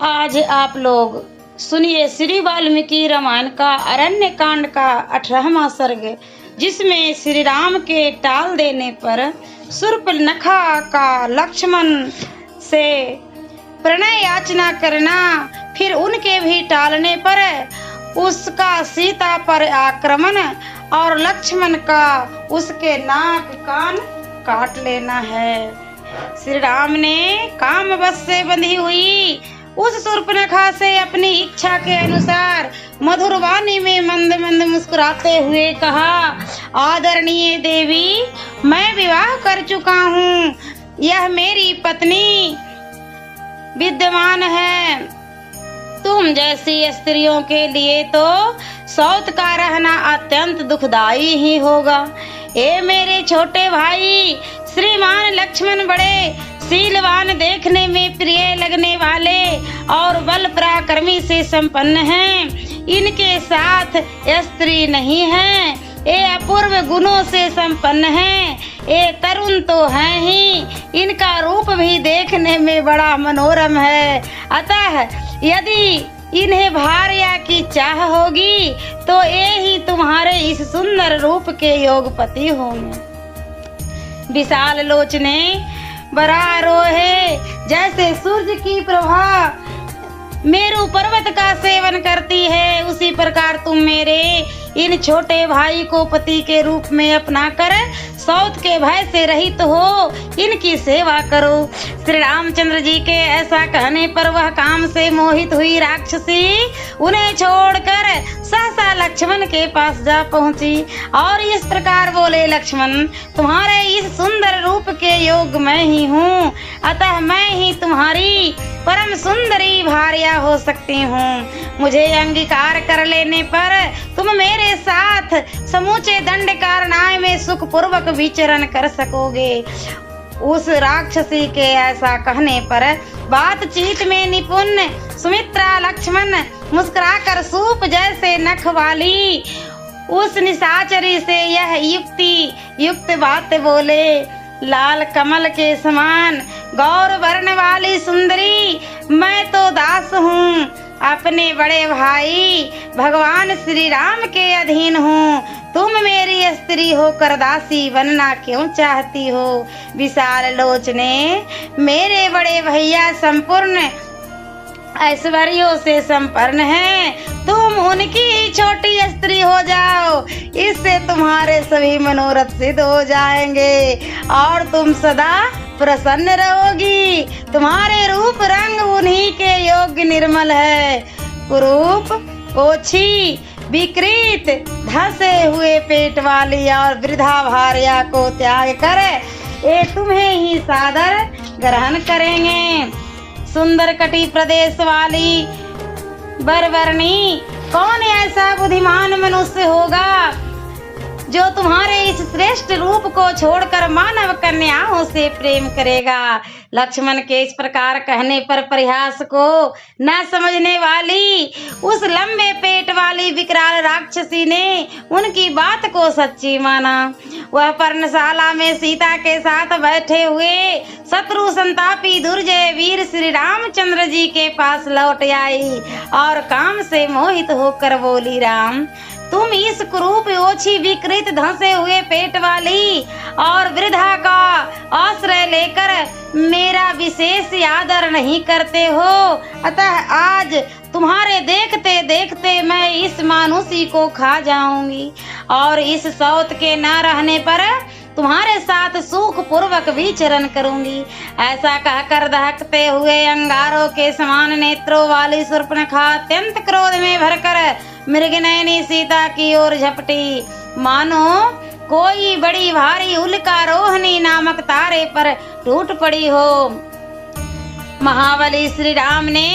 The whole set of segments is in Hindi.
आज आप लोग सुनिए श्री वाल्मीकि रामायण का अरण्य कांड का 18वां सर्ग, जिसमें श्री राम के टाल देने पर शूर्पणखा का लक्ष्मण से प्रणय याचना करना, फिर उनके भी टालने पर उसका सीता पर आक्रमण और लक्ष्मण का उसके नाक कान काट लेना है। श्री राम ने काम वश से बंधी हुई उस शूर्पणखा से अपनी इच्छा के अनुसार मधुर वाणी में मंद मंद मुस्कुराते हुए कहा, आदरणीय देवी, मैं विवाह कर चुका हूँ। यह मेरी पत्नी विद्यमान है। तुम जैसी स्त्रियों के लिए तो सौत का रहना अत्यंत दुखदाई ही होगा। ए मेरे छोटे भाई, श्रीमान लक्ष्मण बड़े शीलवान, देखने में प्रिय लगने वाले और बल पराक्रमी से संपन्न हैं। इनके साथ स्त्री नहीं है। ये अपूर्व गुणों से संपन्न हैं। ये तरुण तो हैं ही, इनका रूप भी देखने में बड़ा मनोरम है। अतः यदि इन्हें भार्या की चाह होगी तो ये ही तुम्हारे इस सुंदर रूप के योगपति होंगे। विशाल लोचने बरारोहे जैसे सूर्य की प्रभा मेरु पर्वत का सेवन करती है, उसी प्रकार तुम मेरे इन छोटे भाई को पति के रूप में अपना कर सौत के भय से रहित हो इनकी सेवा करो। श्री रामचंद्र जी के ऐसा कहने पर वह काम से मोहित हुई राक्षसी उन्हें छोड़कर सहसा लक्ष्मण के पास जा पहुंची और इस प्रकार बोले, लक्ष्मण, तुम्हारे इस सुंदर रूप के योग मैं ही हूँ, अतः मैं ही तुम्हारी परम सुंदरी भार्या हो सकती हूँ। मुझे अंगीकार कर लेने पर तुम मेरे साथ समूचे दंडकारण्य में सुख पूर्वक विचरण कर सकोगे। उस राक्षसी के ऐसा कहने पर बातचीत में निपुण सुमित्रा लक्ष्मण मुस्कुराकर सूप जैसे नख वाली उस निशाचरी से यह युक्त बात बोले, लाल कमल के समान गौर वर्ण वाली सुंदरी, मैं तो दास हूँ, अपने बड़े भाई भगवान श्री राम के अधीन हूँ। तुम मेरी स्त्री होकर दासी बनना क्यों चाहती हो? विशाल लोचने, मेरे बड़े भैया संपूर्ण ऐश्वर्यों से संपन्न हैं, तुम उनकी ही छोटी स्त्री हो जाओ, इससे तुम्हारे सभी मनोरथ सिद्ध हो जाएंगे और तुम सदा प्रसन्न रहोगी। तुम्हारे रूप रंग उन्हीं के योग्य निर्मल है। कुरूप, ओछी, विकृत, धसे हुए पेट वाली और वृद्धा भार्या को त्याग कर ये तुम्हें ही सादर ग्रहण करेंगे। सुंदर कटी प्रदेश वाली बरबरनी, कौन ऐसा बुद्धिमान मनुष्य होगा जो तुम्हारे इस श्रेष्ठ रूप को छोड़कर मानव कन्याओं से प्रेम करेगा? लक्ष्मण के इस प्रकार कहने पर परिहास को न समझने वाली उस लंबे पेट वाली विकराल राक्षसी ने उनकी बात को सच्ची माना। वह पर्णशाला में सीता के साथ बैठे हुए शत्रु संतापी दुर्जय वीर श्री रामचंद्र जी के पास लौट आई और काम से मोहित होकर बोली, राम, तुम इस कुरूप, ओछी, विकृत, धंसे हुए पेट वाली और वृद्धा का आश्रय लेकर मेरा विशेष आदर नहीं करते हो। अतः आज तुम्हारे देखते देखते मैं इस मानुषी को खा जाऊंगी और इस सौत के न रहने पर तुम्हारे साथ सुख पूर्वक विचरण करूंगी। ऐसा कहकर दहकते हुए अंगारों के समान नेत्रों वाली शूर्पणखा अत्यंत क्रोध में भरकर मृगनयनी सीता की ओर झपटी, मानो कोई बड़ी भारी उल्कारोहिणी नामक तारे पर टूट पड़ी हो। महाबली श्री राम ने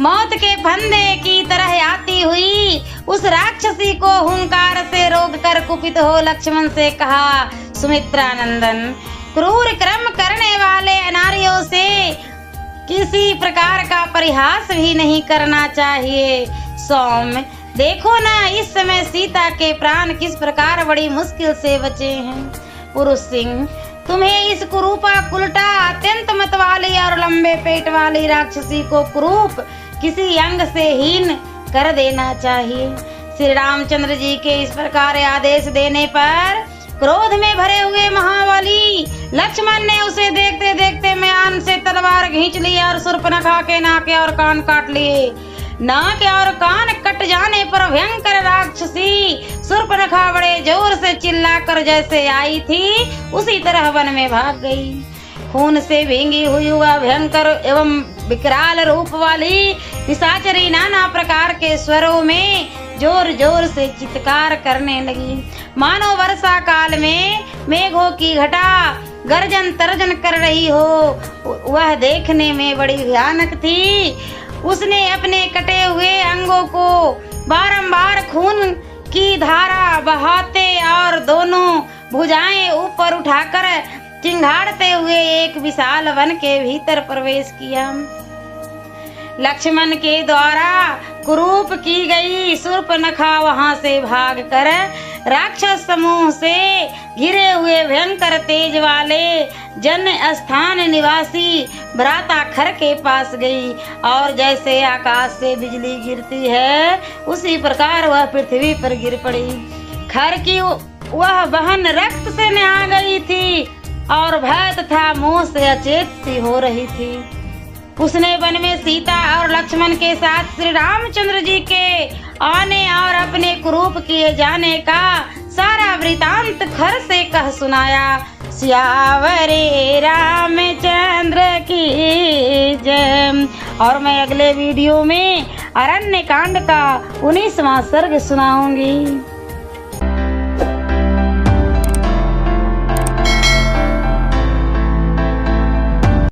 मौत के फंदे की तरह आती हुई उस राक्षसी को हुंकार से रोककर कुपित हो लक्ष्मण से कहा, सुमित्रा नंदन, क्रूर कर्म करने वाले नारियों से किसी प्रकार का परिहास भी नहीं करना चाहिए। सौम्य, देखो ना, इस समय सीता के प्राण किस प्रकार बड़ी मुश्किल से बचे हैं। पुरुष सिंह, तुम्हें इस कुरूपा, उल्टा, अत्यंत मत वाली और लंबे पेट वाली राक्षसी को कुरूप किसी अंग से हीन कर देना चाहिए। श्री रामचंद्र जी के इस प्रकार आदेश देने पर क्रोध में भरे हुए महाबली लक्ष्मण ने उसे देखते देखते म्यान से तलवार खींच ली और शूर्पणखा के नाके और कान काट लिए। नाक और कान कट जाने पर भयंकर राक्षसी शूर्पणखा बड़े जोर से चिल्लाकर जैसे आई थी उसी तरह वन में भाग गई। खून से भींगी हुई वह भयंकर एवं विकराल रूप वाली पिशाचरी नाना प्रकार के स्वरों में जोर जोर से चित्कार करने लगी, मानो वर्षा काल में मेघों की घटा गर्जन तर्जन कर रही हो। वह देखने में बड़ी भयानक थी। उसने अपने कटे हुए अंगों को बारंबार खून की धारा बहाते और दोनों भुजाएं ऊपर उठाकर चिंगाड़ते हुए एक विशाल वन के भीतर प्रवेश किया। लक्ष्मण के द्वारा कुरूप की गई शूर्पणखा वहां से भागकर राक्षस समूह से घिरे हुए भयंकर तेज वाले जन स्थान निवासी भ्राताखर के पास गई और जैसे आकाश से बिजली गिरती है उसी प्रकार वह पृथ्वी पर गिर पड़ी। खर की वह बहन रक्त से नहा गई थी और भय तथा मोह से अचेत सी हो रही थी। उसने वन में सीता और लक्ष्मण के साथ श्री रामचंद्र जी के आने और अपने कुरूप किए जाने का सारा वृतांत खर से कह सुनाया। सियावरे रामचंद्र की जय। और मैं अगले वीडियो में अरण्य कांड का 19वां सर्ग सुनाऊंगी।